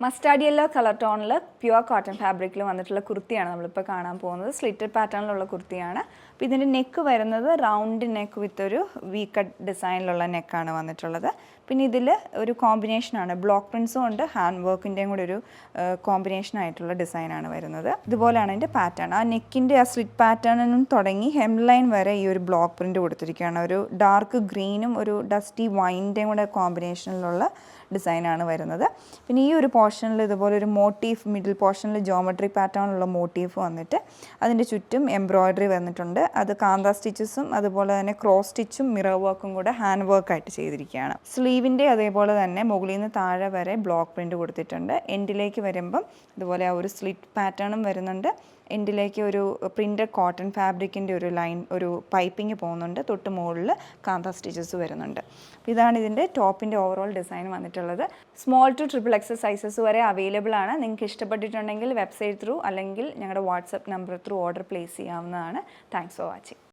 Mustard yellow colour ടോണിൽ pure cotton ഫാബ്രിക്കിൽ വന്നിട്ടുള്ള കുർത്തിയാണ് നമ്മളിപ്പോൾ കാണാൻ പോകുന്നത്. സ്ലിറ്റഡ് പാറ്റേണിലുള്ള കുർത്തിയാണ്. അപ്പോൾ ഇതിൻ്റെ നെക്ക് വരുന്നത് റൗണ്ട് നെക്ക് വിത്ത് ഒരു വി കട്ട് ഡിസൈനിലുള്ള നെക്കാണ് വന്നിട്ടുള്ളത്. പിന്നെ ഇതിൽ ഒരു കോമ്പിനേഷനാണ്, ബ്ലോക്ക് പ്രിൻസും ഉണ്ട്, ഹാൻഡ് വർക്കിൻ്റെയും കൂടി ഒരു കോമ്പിനേഷനായിട്ടുള്ള ഡിസൈനാണ് വരുന്നത്. ഇതുപോലെയാണ് അതിൻ്റെ പാറ്റേൺ. ആ നെക്കിൻ്റെ ആ സ്ലിറ്റ് പാറ്റേണിനും തുടങ്ങി ഹെം ലൈൻ വരെ ഈ ഒരു ബ്ലോക്ക് പ്രിൻറ്റ് കൊടുത്തിരിക്കുകയാണ്. ഒരു ഡാർക്ക് ഗ്രീനും ഒരു ഡസ്റ്റി വൈൻ്റെയും കൂടെ കോമ്പിനേഷനിലുള്ള ഡിസൈനാണ് വരുന്നത്. പിന്നെ ഈ ഒരു പോർഷനിൽ ഇതുപോലെ ഒരു മോട്ടീഫ്, മിഡിൽ പോർഷനിൽ ജോമെട്രി പാറ്റേണിലുള്ള മോട്ടീഫ് വന്നിട്ട് അതിൻ്റെ ചുറ്റും എംബ്രോയ്ഡറി വന്നിട്ടുണ്ട്. അത് കാന്ത സ്റ്റിച്ചസും അതുപോലെ തന്നെ ക്രോസ് സ്റ്റിച്ചും മിറർ വർക്കും കൂടെ ഹാൻഡ് വർക്കായിട്ട് ചെയ്തിരിക്കുകയാണ്. സ്ലീവിൻ്റെ അതേപോലെ തന്നെ മുകളിൽ നിന്ന് താഴെ വരെ ബ്ലോക്ക് പ്രിൻറ്റ് കൊടുത്തിട്ടുണ്ട്. എൻഡിലേക്ക് വരുമ്പം ഇതുപോലെ ഒരു സ്ലിറ്റ് പാറ്റേണും വരുന്നുണ്ട്. എൻഡിലേക്ക് ഒരു പ്രിൻറ്റഡ് കോട്ടൺ ഫാബ്രിക്കിൻ്റെ ഒരു ലൈൻ, ഒരു പൈപ്പിംഗ് പോകുന്നുണ്ട്. തൊട്ട് മുകളിൽ കാന്ത സ്റ്റിച്ചസ് വരുന്നുണ്ട്. ഇതാണ് ഇതിൻ്റെ ടോപ്പിൻ്റെ ഓവറോൾ ഡിസൈൻ വന്നിട്ടുള്ളത്. സ്മോൾ ടു XXL സൈസസ് വരെ അവൈലബിൾ ആണ്. നിങ്ങൾക്ക് ഇഷ്ടപ്പെട്ടിട്ടുണ്ടെങ്കിൽ വെബ്സൈറ്റ് ത്രൂ അല്ലെങ്കിൽ ഞങ്ങളുടെ WhatsApp number through order place ചെയ്യാവുന്നതാണ്. Thanks for watching.